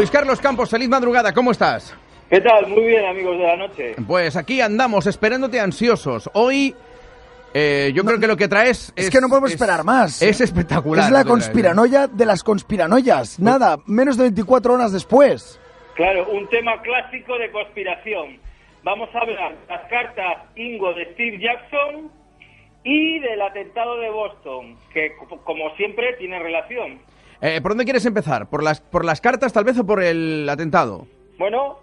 Luis Carlos Campos, feliz madrugada, ¿cómo estás? ¿Qué tal? Muy bien, amigos de la noche. Pues aquí andamos, esperándote ansiosos. Hoy, yo creo que lo que traes es que no podemos esperar más. Es espectacular. Es la conspiranoia de las conspiranoias. Nada, menos de 24 horas después. Claro, un tema clásico de conspiración. Vamos a hablar de las cartas Ingo de Steve Jackson y del atentado de Boston, que como siempre tiene relación. ¿Por dónde quieres empezar? ¿Por las cartas tal vez o por el atentado? Bueno,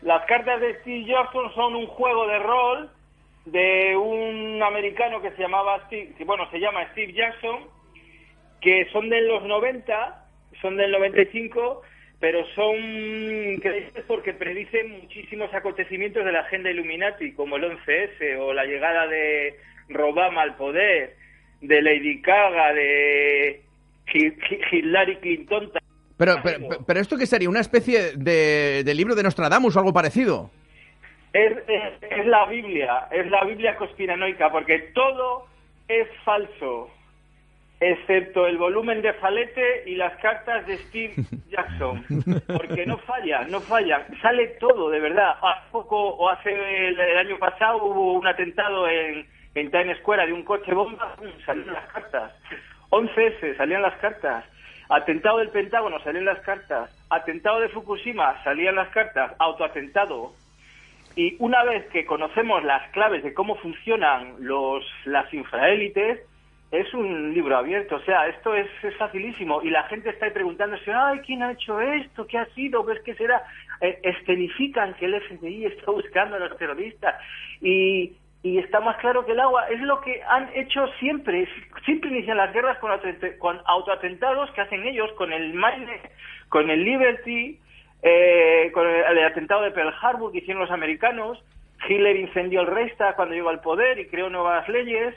las cartas de Steve Jackson son un juego de rol de un americano que se llama Steve Jackson, que son de los 90, son del 95, pero son increíbles porque predicen muchísimos acontecimientos de la agenda Illuminati, como el 11S o la llegada de Obama al poder, de Lady Gaga, de Hillary Clinton. Pero ¿esto qué sería? ¿Una especie de libro de Nostradamus o algo parecido? Es la Biblia conspiranoica, porque todo es falso, excepto el volumen de Falete y las cartas de Steve Jackson, porque no fallan, sale todo, de verdad. Hace el año pasado hubo un atentado en Times Square de un coche bomba, salieron las cartas. 11S, salían las cartas. Atentado del Pentágono, salían las cartas. Atentado de Fukushima, salían las cartas. Autoatentado. Y una vez que conocemos las claves de cómo funcionan las infraélites, es un libro abierto. O sea, esto es facilísimo. Y la gente está ahí preguntándose, ay, ¿quién ha hecho esto? ¿Qué ha sido? ¿Ves qué será? Escenifican que el FBI está buscando a los terroristas. Y está más claro que el agua. Es lo que han hecho siempre. Siempre inician las guerras con autoatentados que hacen ellos, con el Maine, con el Liberty, con el atentado de Pearl Harbor que hicieron los americanos. Hitler incendió el Reichstag cuando llegó al poder y creó nuevas leyes.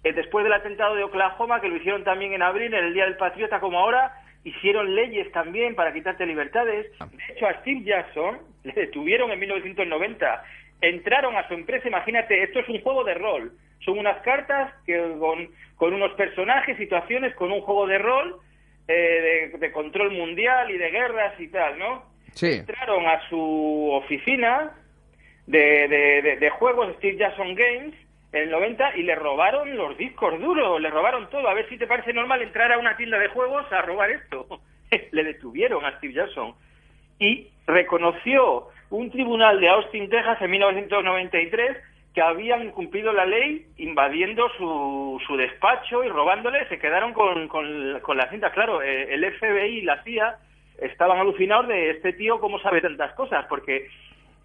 Después del atentado de Oklahoma, que lo hicieron también en abril, en el Día del Patriota como ahora, hicieron leyes también para quitarte libertades. De hecho, a Steve Jackson le detuvieron en 1990. Entraron a su empresa, imagínate, esto es un juego de rol. Son unas cartas que con unos personajes, situaciones, con un juego de rol de control mundial y de guerras y tal, ¿no? Sí. Entraron a su oficina de juegos, Steve Jackson Games, en el 90, y le robaron los discos duros, le robaron todo. A ver si te parece normal entrar a una tienda de juegos a robar esto. Le detuvieron a Steve Jackson. Y reconoció un tribunal de Austin, Texas, en 1993, que habían incumplido la ley invadiendo su despacho y robándole. Se quedaron con la cinta. Claro, el FBI y la CIA estaban alucinados de este tío cómo sabe tantas cosas, porque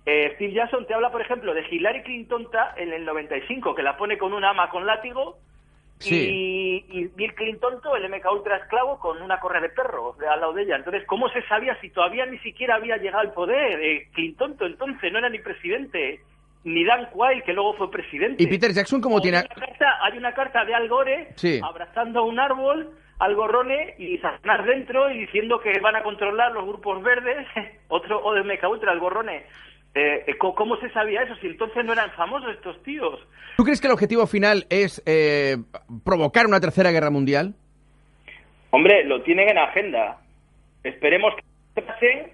Steve Jackson te habla, por ejemplo, de Hillary Clinton en el 95, que la pone con una ama con látigo. Sí. Y Bill Clinton, el MK Ultra esclavo, con una correa de perro al lado de ella. Entonces, ¿cómo se sabía si todavía ni siquiera había llegado al poder? Clinton entonces no era ni presidente, ni Dan Quayle, que luego fue presidente. ¿Y Peter Jackson cómo tiene...? Hay una carta de Al Gore, sí, abrazando a un árbol, al Gorrone, y Satanás dentro, y diciendo que van a controlar los grupos verdes, o de MK Ultra, el Gorrone. ¿Cómo se sabía eso? Si entonces no eran famosos estos tíos. ¿Tú crees que el objetivo final es provocar una tercera guerra mundial? Hombre, lo tienen en agenda. Esperemos que pase,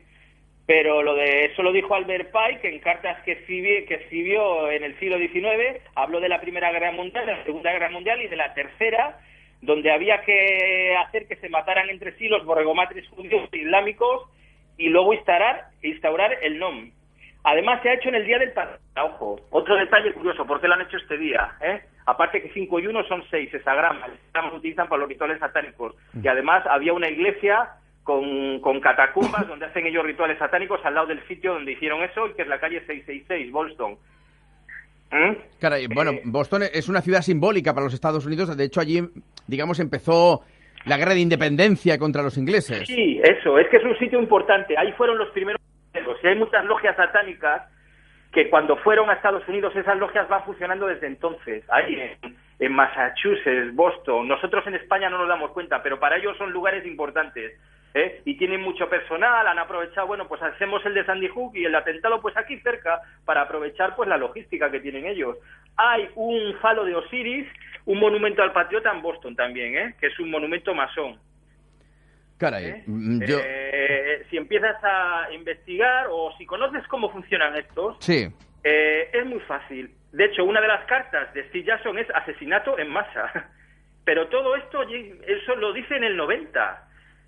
pero eso lo dijo Albert Pike en cartas que escribió en el siglo XIX. Habló de la Primera Guerra Mundial, de la Segunda Guerra Mundial y de la Tercera, donde había que hacer que se mataran entre sí los borregomatres judíos e islámicos y luego instaurar el NOM. Además, se ha hecho en el Día del Patriota. Ojo, otro detalle curioso, ¿por qué lo han hecho este día? Aparte que 5 y 1 son 6, hexagramas, se utilizan para los rituales satánicos. Y además había una iglesia con catacumbas donde hacen ellos rituales satánicos al lado del sitio donde hicieron eso, que es la calle 666, Boston. Caray, bueno, Boston es una ciudad simbólica para los Estados Unidos. De hecho, allí, digamos, empezó la guerra de independencia contra los ingleses. Sí, eso, es que es un sitio importante. Ahí fueron los primeros. Si hay muchas logias satánicas que cuando fueron a Estados Unidos, esas logias van funcionando desde entonces. Ahí en Massachusetts, Boston. Nosotros en España no nos damos cuenta, pero para ellos son lugares importantes. Y tienen mucho personal, han aprovechado, bueno, pues hacemos el de Sandy Hook y el atentado pues aquí cerca para aprovechar pues la logística que tienen ellos. Hay un falo de Osiris, un monumento al patriota en Boston también, que es un monumento masón. Caray, si empiezas a investigar o si conoces cómo funcionan estos, sí. Es muy fácil. De hecho, una de las cartas de Steve Jackson es asesinato en masa. Pero todo esto, eso lo dice en el 90.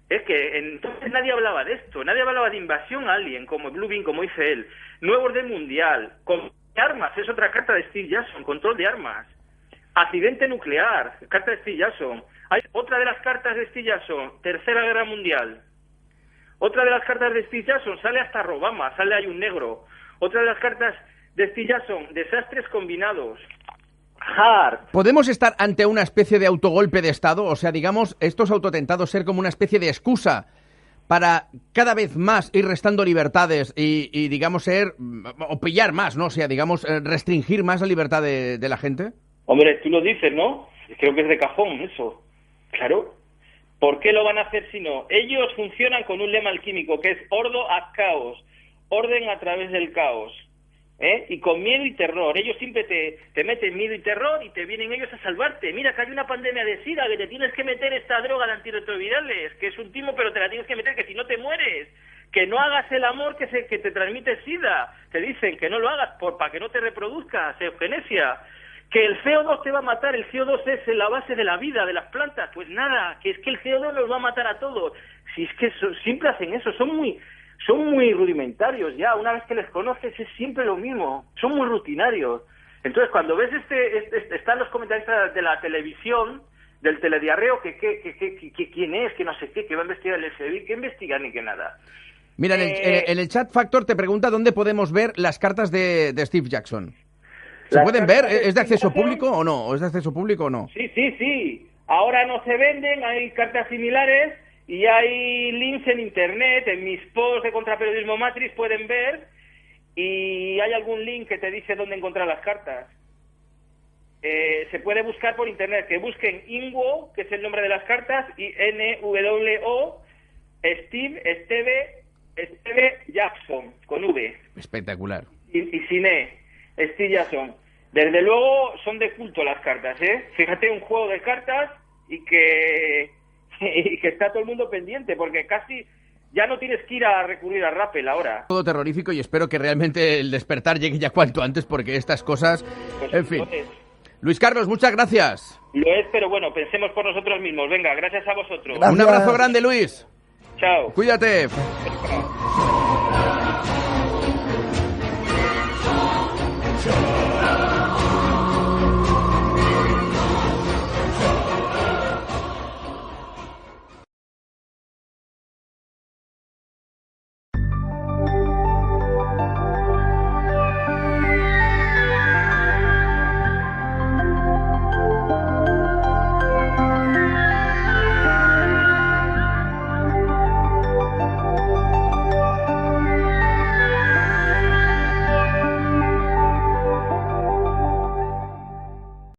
Es que entonces nadie hablaba de esto, nadie hablaba de invasión alien, como Blue Beam, como dice él. Nuevo orden mundial, control de armas, es otra carta de Steve Jackson, control de armas. Accidente nuclear, carta de Steve Jackson. Hay otra de las cartas de Steve Jackson, Tercera Guerra Mundial. Otra de las cartas de Steve Jackson, sale hasta Obama, sale ahí un negro. Otra de las cartas de Steve Jackson, desastres combinados. Hard. ¿Podemos estar ante una especie de autogolpe de Estado? O sea, digamos, estos autotentados ser como una especie de excusa para cada vez más ir restando libertades y digamos, o pillar más, ¿no? O sea, digamos, restringir más la libertad de la gente. Hombre, tú lo dices, ¿no? Creo que es de cajón eso. Claro. ¿Por qué lo van a hacer si no? Ellos funcionan con un lema alquímico que es ordo ad caos, orden a través del caos. Y con miedo y terror. Ellos siempre te meten miedo y terror y te vienen ellos a salvarte. Mira que hay una pandemia de SIDA, que te tienes que meter esta droga de antirretrovirales, que es un timo, pero te la tienes que meter, que si no te mueres. Que no hagas el amor que te transmite SIDA. Te dicen que no lo hagas para que no te reproduzcas, eugenesia. Que el CO2 te va a matar, el CO2 es la base de la vida, de las plantas. Pues nada, que es que el CO2 nos va a matar a todos. Si es que siempre hacen eso, son muy rudimentarios ya, una vez que les conoces es siempre lo mismo, son muy rutinarios. Entonces cuando ves están los comentaristas de la televisión, del telediarreo, que quién es, que no sé qué, que va a investigar el FBI, que investiga ni que nada. Mira, en el chat Factor te pregunta dónde podemos ver las cartas de Steve Jackson. ¿Se pueden ver? ¿Es de acceso público o no? ¿Es de acceso público o no? Sí. Ahora no se venden, hay cartas similares. Y hay links en internet, en mis posts de Contraperiodismo Matrix pueden ver, y hay algún link que te dice dónde encontrar las cartas. Se puede buscar por internet, que busquen INWO, que es el nombre de las cartas, y NWO, Steve Jackson, con V. Espectacular. Y sin E, Steve Jackson. Desde luego son de culto las cartas, ¿eh? Fíjate, un juego de cartas y que está todo el mundo pendiente, porque casi ya no tienes que ir a recurrir a Rappel ahora. Todo terrorífico y espero que realmente el despertar llegue ya cuanto antes, porque estas cosas... Pues en fin. Luis Carlos, muchas gracias. Lo es, pero bueno, pensemos por nosotros mismos. Venga, gracias a vosotros. Gracias. Un abrazo grande, Luis. Chao. Cuídate. Chao.